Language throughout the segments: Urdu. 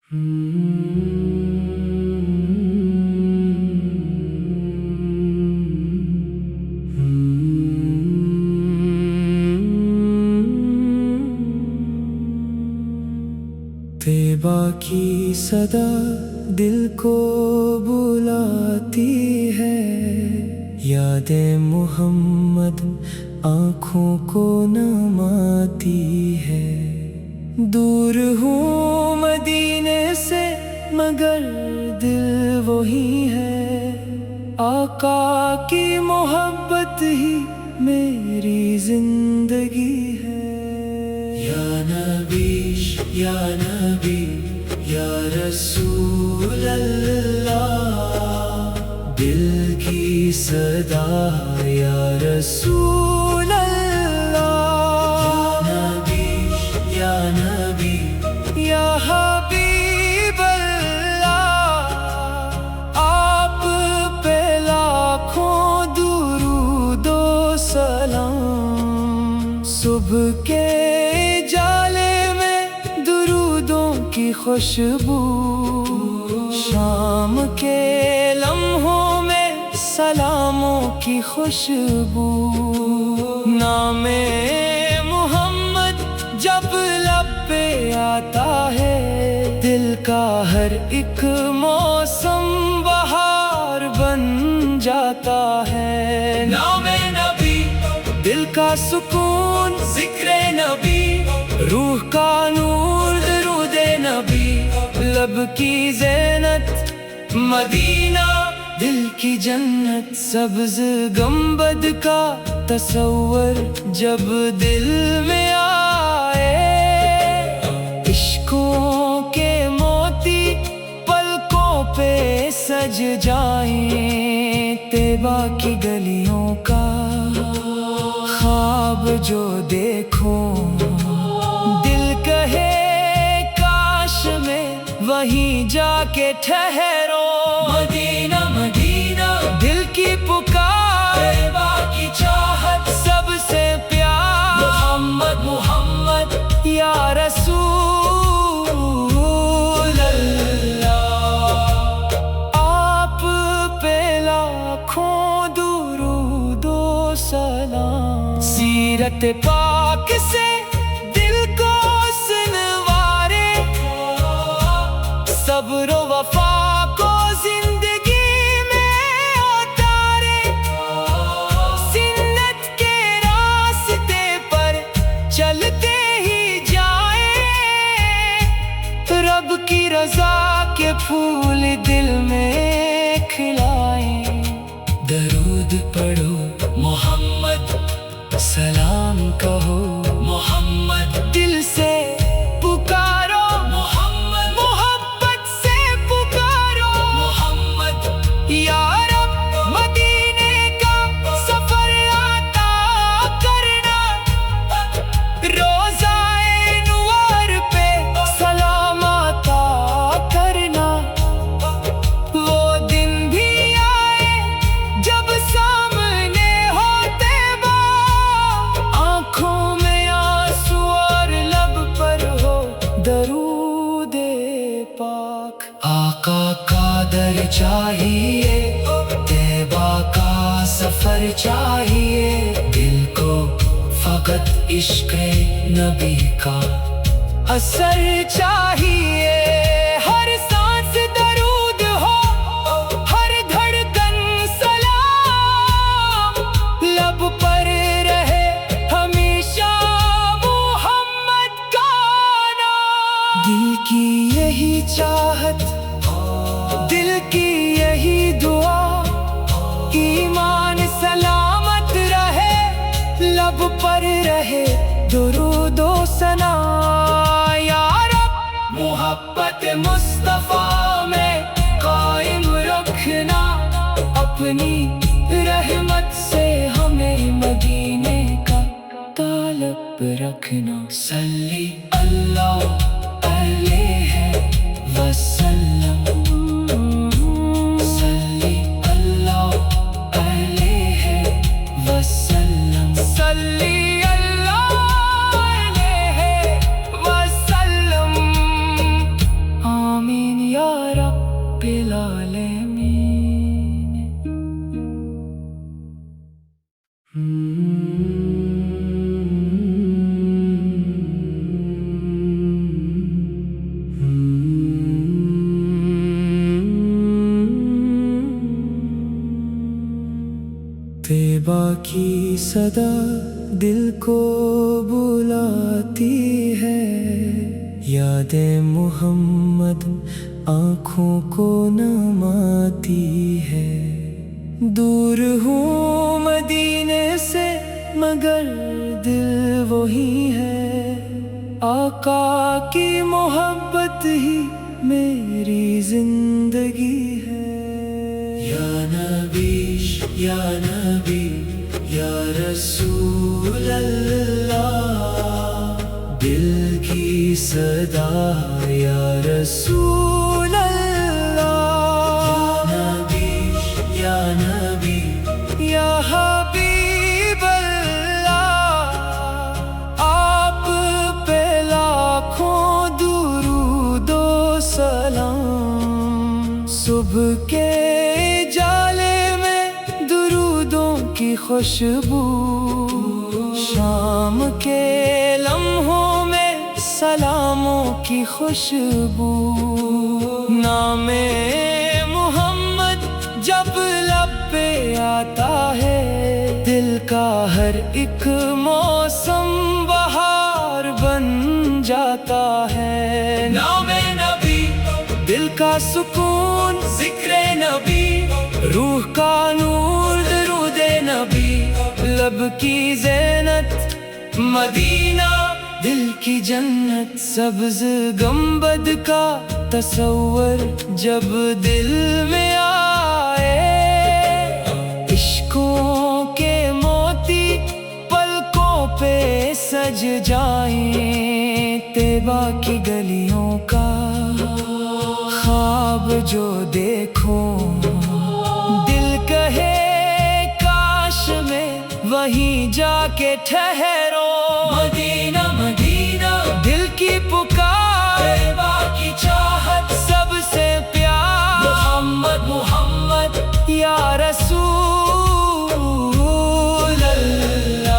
طیبہ کی صدا دل کو بلاتی ہے، یاد محمد آنکھوں کو نماتی ہے۔ دور ہوں مدینے سے مگر دل وہی ہے، آقا کی محبت ہی میری زندگی ہے۔ یا نبی یا نبی یا رسول اللہ، دل کی صدا یا رسول اللہ۔ یا نبی یا حبیب اللہ، آپ پہ لاکھوں درود و سلام۔ صبح کے جالے میں درودوں کی خوشبو، شام کے لمحوں میں سلاموں کی خوشبو۔ نام محمد جب لب پہ آتا ہے، دل کا ہر ایک موسم بہار بن جاتا ہے۔ نام نبی دل کا سکون، ذکر نبی روح کا نور، درود نبی لب کی زینت، مدینہ دل کی جنت۔ سبز گنبد کا تصور جب دل میں آئے، عشقوں کے موتی پلکوں پہ سج جائیں۔ طیبہ کی گلیوں کا خواب جو دیکھوں، دل کہے کاش میں وہیں جا کے ٹھہرو۔ مدینہ مدینہ دل کی پکار، طیبہ کی چاہت سب سے پیار۔ محمد محمد یا رسول اللہ، آپ پہ لاکھوں درود و سلام۔ سیرت پاک سے دل کو سنوارے، صبر و وفا کو زندگی میں اتارے۔ سنت کے راستے پر چلتے ہی جائیں، رب کی رضا کے پھول دل میں کھلائیں۔ درود پڑھو محمد، سلام کہو محمد، دل سے پکارو محمد، محبت سے پکارو محمد۔ یا رب مدینے کا سفر عطا کرنا، روضہ انوار پہ سلام عطا کرنا۔ وہ دن بھی آئے جب سامنے ہو طیبہ، آنکھوں میں آنسو اور لب پر ہو درود پاک۔ آقا کا در چاہیے، طیبہ کا سفر چاہیے، دل کو فقط عشق نبی کا اثر چاہیے۔ ہر سانس درود ہو، ہر دھڑکن سلام، لب پر رہے ہمیشہ محمد کا نام۔ دل کی یہی چاہت، دل کی یہی دعا، ایمان سلامت رہے، لب پر رہے درود و ثنا۔ یا رب محبت مصطفیٰ میں قائم رکھنا، اپنی رحمت سے ہمیں مدینے کا طالب رکھنا۔ صلی اللہ علیہ وسلم، صلی اللہ علیہ وسلم، صلی اللہ علیہ وسلم۔ آمین۔ یا رب العالمین۔ طیبہ کی صدا دل کو بلاتی ہے، یاد محمد آنکھوں کو نماتی ہے۔ دور ہوں مدینے سے مگر دل وہی ہے، آقا کی محبت ہی میری زندگی ہے۔ یا نبی یا نبی یا رسول اللہ، دل کی صدا یا رسول اللہ، یا نبی یا نبی یا حبیب اللہ، آپ پہ لاکھوں درود و سلام۔ صبح کے کی خوشبو، شام کے لمحوں میں سلاموں کی خوشبو، نام محمد جب لب پہ آتا ہے، دل کا ہر ایک موسم بہار بن جاتا ہے۔ نام نبی دل کا سکون، ذکر نبی روح کا نور، درود نبی لب کی زینت، مدینہ دل کی جنت، سبز گنبد کا تصور جب دل میں آئے، عشقوں کے موتی پلکوں پہ سج جائیں، طیبہ کی گلیوں کا خواب جو دیکھوں، دل کہے کاش میں وہیں جا کے ٹھہرو۔ مدینہ مدینہ دل کی پکار، طیبہ کی چاہت سب سے پیار، محمد محمد یا رسول اللہ،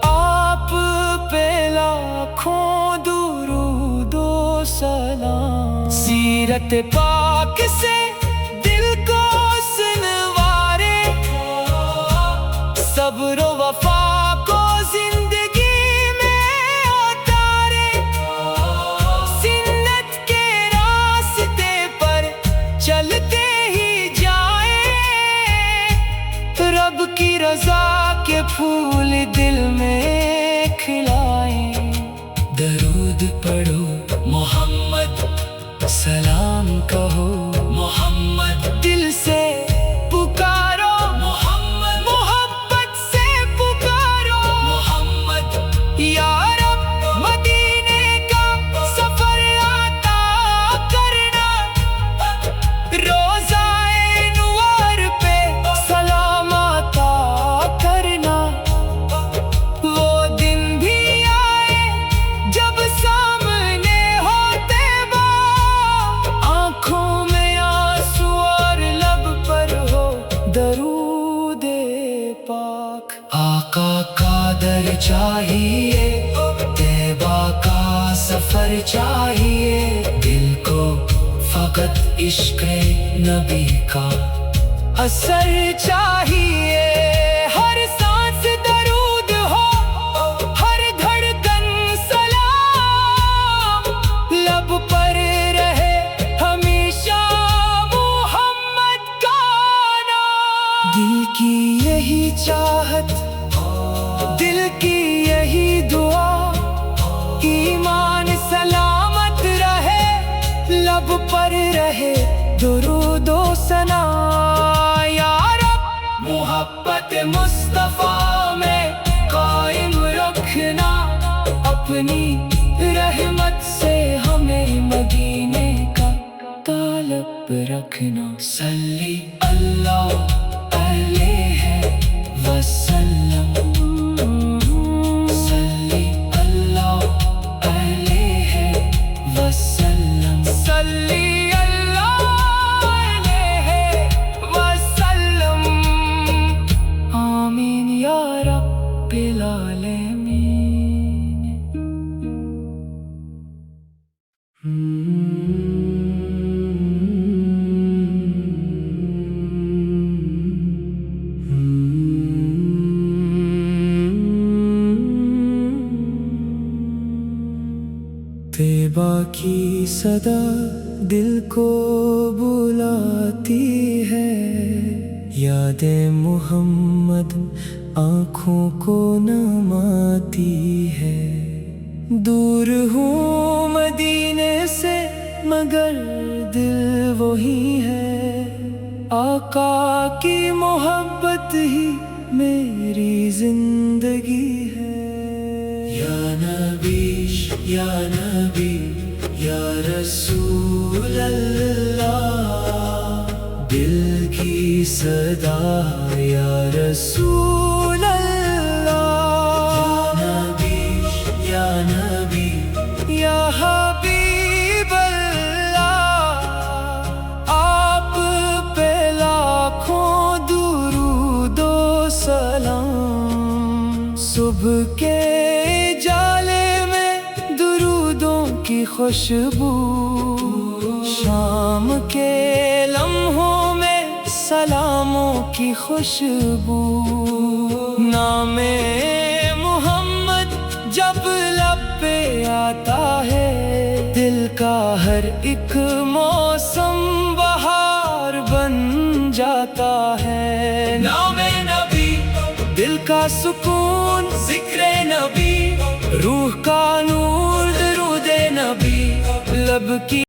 آپ پہ لاکھوں درود و سلام۔ سیرت پاک سے دل کو سنوارے، صبر و وفا کو زندگی میں اتارے، سنت کے راستے پر چلتے ہی جائیں، رب کی رضا کے پھول دل میں کھلائیں۔ درود پڑھو محمد، سلام کہو محمد، دل سے پکارو محمد، محبت سے پکارو محمد، یا رب مدینے کا سفر عطا کرنا، روضائے نور پہ سلام عطا کرنا۔ وہ دن بھی آئے جب سامنے ہوتے با، آنکھوں میں آنسو اور لب پر ہو درود پاک۔ آقا کا در چاہیے، طیبہ کا سفر چاہیے، دل کو فقط عشق نبی کا اثر چاہیے۔ ہر سانس درود ہو، ہر دھڑکن سلام، لب پر رہے ہمیشہ محمد کا نام۔ دل کی یہی چاہت، دل کی یہی دعا، ایمان سلامت رہے، لب پر رہے درود و ثنا۔ یا رب محبت مصطفیٰ میں قائم رکھنا، اپنی رحمت سے ہمیں مدینے کا طالب رکھنا۔ صلی اللہ علیہ وسلم، صلی اللہ علیہ وسلم۔ صلی اللہ علیہ وسلم آمین یا رب العالمین طیبہ کی صدا دل کو بلاتی ہے، یاد محمد آنکھوں کو نماتی ہے۔ دور ہوں مدینے سے مگر دل وہی ہے، آقا کی محبت ہی میری زندگی ہے۔ یا نبی یا نبی یا رسول اللہ، دل کی صدا یا رسول اللہ، یا نبی یا نبی یا حبیب اللہ، آپ پہ لاکھوں درود و سلام۔ صبح کے کی خوشبو، شام کے لمحوں میں سلاموں کی خوشبو، نام محمد جب لب پہ آتا ہے، دل کا ہر ایک موسم بہار بن جاتا ہے۔ نام نبی دل کا سکون، ذکر نبی روح کا نور، درود نبی لب کی